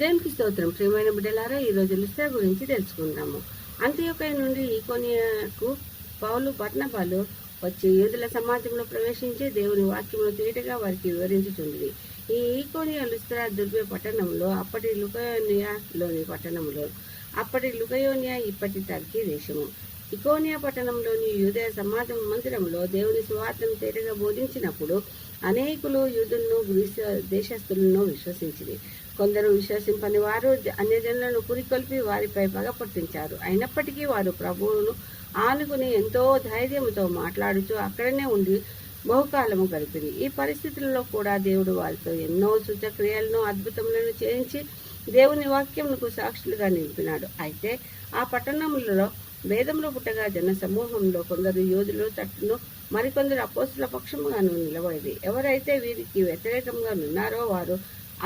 దేవునికి స్తోత్రం. ప్రియమైన బిడ్డలారా, ఈ రోజు లుస్త్రా గురించి తెలుసుకుందాము. అంత్యోకయ నుండి ఈకొనియాకు పౌలు బర్నబాలు వచ్చి యూదుల సమాజంలో ప్రవేశించి దేవుని వాక్యమును తేటగా వారికి వివరించుచుంది. ఈ ఈకోనియా లుస్త్రా దుర్బే పట్టణంలో అప్పటి లుకయోనియాలోని పట్టణంలో అప్పటి లుకయోనియా ఇప్పటి టర్కీ దేశము. ఇకోనియా పట్టణంలోని యూదయ సమాజం మందిరంలో దేవుని సువార్తను తేటగా బోధించినప్పుడు అనేకులు యూదులను గ్రీసు దేశస్థులను విశ్వసించింది. కొందరు విశ్వసింపని వారు అన్యజనులను పురికొల్పి వారిపై పగ పుట్టించారు. అయినప్పటికీ వారు ప్రభువును ఆనుకుని ఎంతో ధైర్యంతో మాట్లాడుతూ అక్కడనే ఉండి బహుకాలము గడిపింది. ఈ పరిస్థితుల్లో కూడా దేవుడు వారితో ఎన్నో సూచక్రియలను అద్భుతములను చేయించి దేవుని వాక్యమునకు సాక్షులుగా నిలిపినాడు. అయితే ఆ పట్టణంలో భేదములు పుట్టగా జన సమూహంలో కొందరు యోధులు తట్టును, మరికొందరు అపోస్తుల పక్షముగాను నిలబడి ఎవరైతే వీరికి వ్యతిరేకంగా ఉన్నారో వారు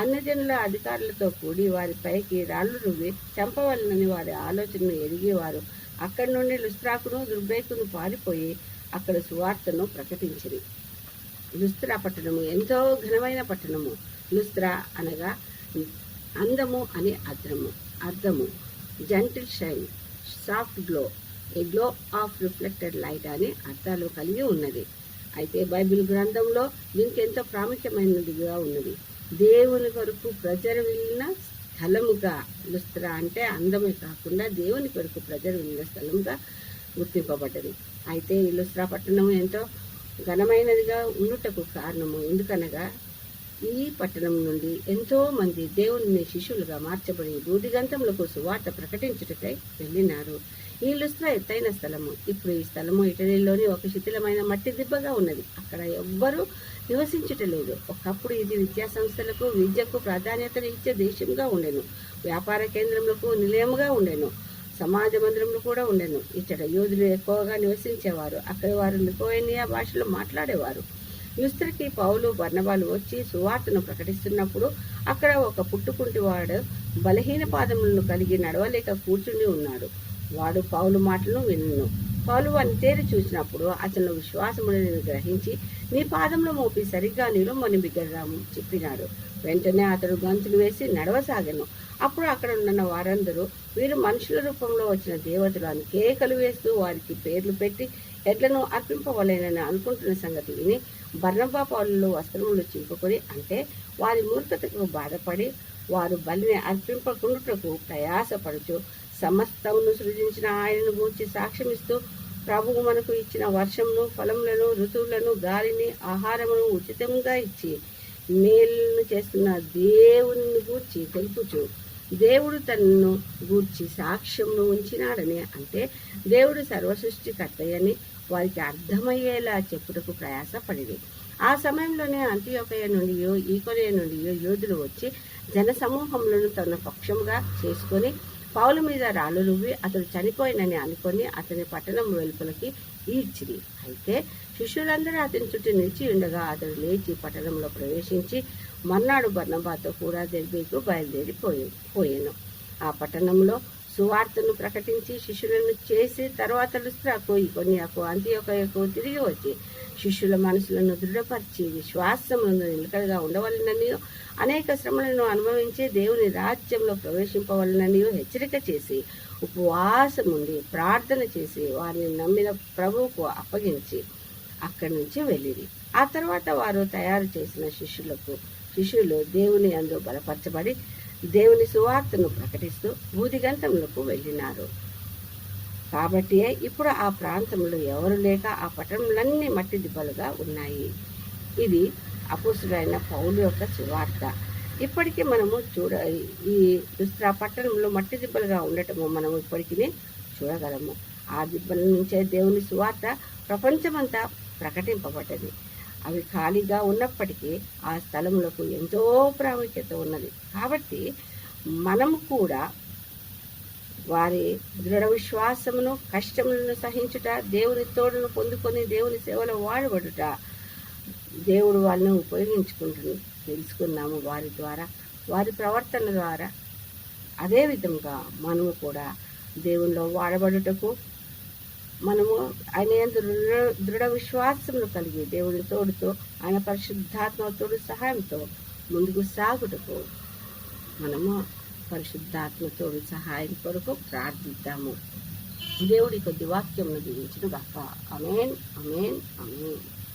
అన్యజనుల అధికారులతో కూడి వారిపైకి రాళ్లు రువ్వి చంపవలనని వారి ఆలోచనను ఎరిగేవారు అక్కడి నుండి లుస్త్రాకును దుర్బేకును పారిపోయి అక్కడ సువార్తను ప్రకటించింది. లుస్త్రా పట్టణము ఎంతో ఘనమైన పట్టణము. లుస్త్రా అనగా అందము అని అర్థము. Gentle shine, soft glow, A glow of reflected light అని అర్థాలు కలిగి ఉన్నది. అయితే బైబిల్ గ్రంథంలో దీనికి ఎంతో ప్రాముఖ్యమైనదిగా ఉన్నది. దేవుని కొరకు ప్రజలు వెళ్ళిన స్థలముగా లుస్త్రా అంటే అందమే కాకుండా దేవుని కొరకు ప్రజలు వెళ్ళిన స్థలముగా గుర్తింపబడ్డది. అయితే ఈ లుస్త్రా పట్టణం ఎంతో ఘనమైనదిగా ఉండుటకు కారణము ఎందుకనగా ఈ పట్టణం నుండి ఎంతో మంది దేవుని శిష్యులుగా మార్చబడి బూదిగంతములకు సువార్త ప్రకటించుటకై వెళ్ళినారు. ఈ లుస్త్రా ఎత్తైన స్థలము. ఇప్పుడు ఈ స్థలము ఇటలీలోని ఒక శిథిలమైన మట్టి దిబ్బగా ఉన్నది. అక్కడ ఎవ్వరూ నివసించుటలేదు. ఒకప్పుడు ఇది విద్యా సంస్థలకు విద్యకు ప్రాధాన్యతను ఇచ్చే దేశంగా ఉండెను. వ్యాపార కేంద్రములకు నిలయముగా ఉండెను. సమాజ మందిరములు కూడా ఉండెను. ఇచ్చట యోధులు ఎక్కువగా నివసించేవారు. అక్కడ వారు లికోయేనియా భాషలో మాట్లాడేవారు. లుస్త్రాకి పౌలు బర్నబాలు వచ్చి సువార్తను ప్రకటిస్తున్నప్పుడు అక్కడ ఒక పుట్టుకుంటివాడు బలహీన పాదములను కలిగి నడవలేక కూర్చుని ఉన్నాడు. వాడు పౌలు మాటలను వినును. పౌలు వారిని తేరి చూసినప్పుడు అతను విశ్వాసములను గ్రహించి నీ పాదంలో మోపి సరిగ్గా నిలుమని బిగ్గరగా చెప్పినాడు. వెంటనే అతడు గంతులు వేసి నడవసాగాను. అప్పుడు అక్కడ ఉన్న వారందరూ వీరు మనుషుల రూపంలో వచ్చిన దేవతలు అని కేకలు వేస్తూ వారికి పేర్లు పెట్టి ఎడ్లను అర్పింపవలేనని అనుకుంటున్న సంగతి విని బర్నబా పౌలులు వస్త్రములు చింపుకొని, అంటే వారి మూర్ఖతకు బాధపడి వారు బలిని అర్పింపకుండుటకు ప్రయాసపడుచు సమస్తమును సృజించిన ఆయనను గూర్చి సాక్ష్యమిస్తూ ప్రభువు మనకు ఇచ్చిన వర్షమును, ఫలములను, ఋతువులను, గాలిని, ఆహారమును ఉచితంగా ఇచ్చి మేలును చేస్తున్న దేవుని గూర్చి తెలుపుచు దేవుడు తనను గూర్చి సాక్ష్యమును ఉంచినాడని, అంటే దేవుడు సర్వసృష్టికర్తయని వారికి అర్థమయ్యేలా చెప్పుటకు ప్రయాసపడింది. ఆ సమయంలోనే అంతియోకయ నుండి ఈకొనియ నుండి యోధులు వచ్చి జన సమూహములను తన పక్షముగా చేసుకొని పౌలు మీద రాళ్ళు రువ్వి అతడు చనిపోయినని అనుకొని అతని పట్టణం వెలుపలకి ఈడ్చిరి. అయితే శిష్యులందరూ అతని చుట్టూ నిలిచి ఉండగా అతడు లేచి పట్టణంలో ప్రవేశించి మర్నాడు బర్నబాతో కూడా దెర్బేకు బయలుదేరిపోయాను. ఆ పట్టణంలో సువార్తను ప్రకటించి శిష్యులను చేసి తర్వాత లుస్త్రాకు, ఈకొనియాకు, అంతియోకయకు తిరిగి వచ్చి శిష్యుల మనసులను దృఢపరిచి విశ్వాసములను నిలకడగా ఉండవలనని, అనేక శ్రమలను అనుభవించి దేవుని రాజ్యంలో ప్రవేశింపవలనని హెచ్చరిక చేసి ఉపవాసం ఉండి ప్రార్థన చేసి వారిని నమ్మిన ప్రభువుకు అప్పగించి అక్కడి నుంచి వెళ్ళిరి. ఆ తర్వాత వారు తయారు చేసిన శిష్యులు దేవుని యందు బలపరచబడి దేవుని సువార్తను ప్రకటిస్తూ బూదిగంతములకు వెళ్ళినారు. కాబట్టి ఇప్పుడు ఆ ప్రాంతంలో ఎవరు లేక ఆ పట్టణములన్నీ మట్టి దిబ్బలుగా ఉన్నాయి. ఇది అపోస్తుడైన పౌలు యొక్క సువార్త. ఇప్పటికీ మనము ఈ లుస్త్రా పట్టణంలో మట్టి దిబ్బలుగా ఉండటము మనము ఇప్పటికీ చూడగలము. ఆ దిబ్బల నుంచే దేవుని సువార్త ప్రపంచమంతా ప్రకటింపబడ్డది. అవి ఖాళీగా ఉన్నప్పటికీ ఆ స్థలములకు ఎంతో ప్రాముఖ్యత ఉన్నది. కాబట్టి మనము కూడా వారి దృఢ విశ్వాసమును, కష్టములను సహించుట, దేవుని తోడును పొందుకొని దేవుని సేవలో వాడబడుట దేవుడు వాళ్ళని ఉపయోగించుకుంటుని తెలుసుకున్నాము వారి ద్వారా, వారి ప్రవర్తన ద్వారా. అదేవిధంగా మనము కూడా దేవునిలో వాడబడుటకు మనము ఆయన దృఢ విశ్వాసమును కలిగి దేవుని తోడుతో, ఆయన పరిశుద్ధాత్మ తోడు సహాయంతో ముందుకు సాగుటకు మనము పరిశుద్ధాత్మ తోడు సహాయం కొరకు ప్రార్థిద్దాము. దేవుడి కొద్ది వాక్యమును దీవించును గాక. ఆమేన్, ఆమేన్, ఆమేన్.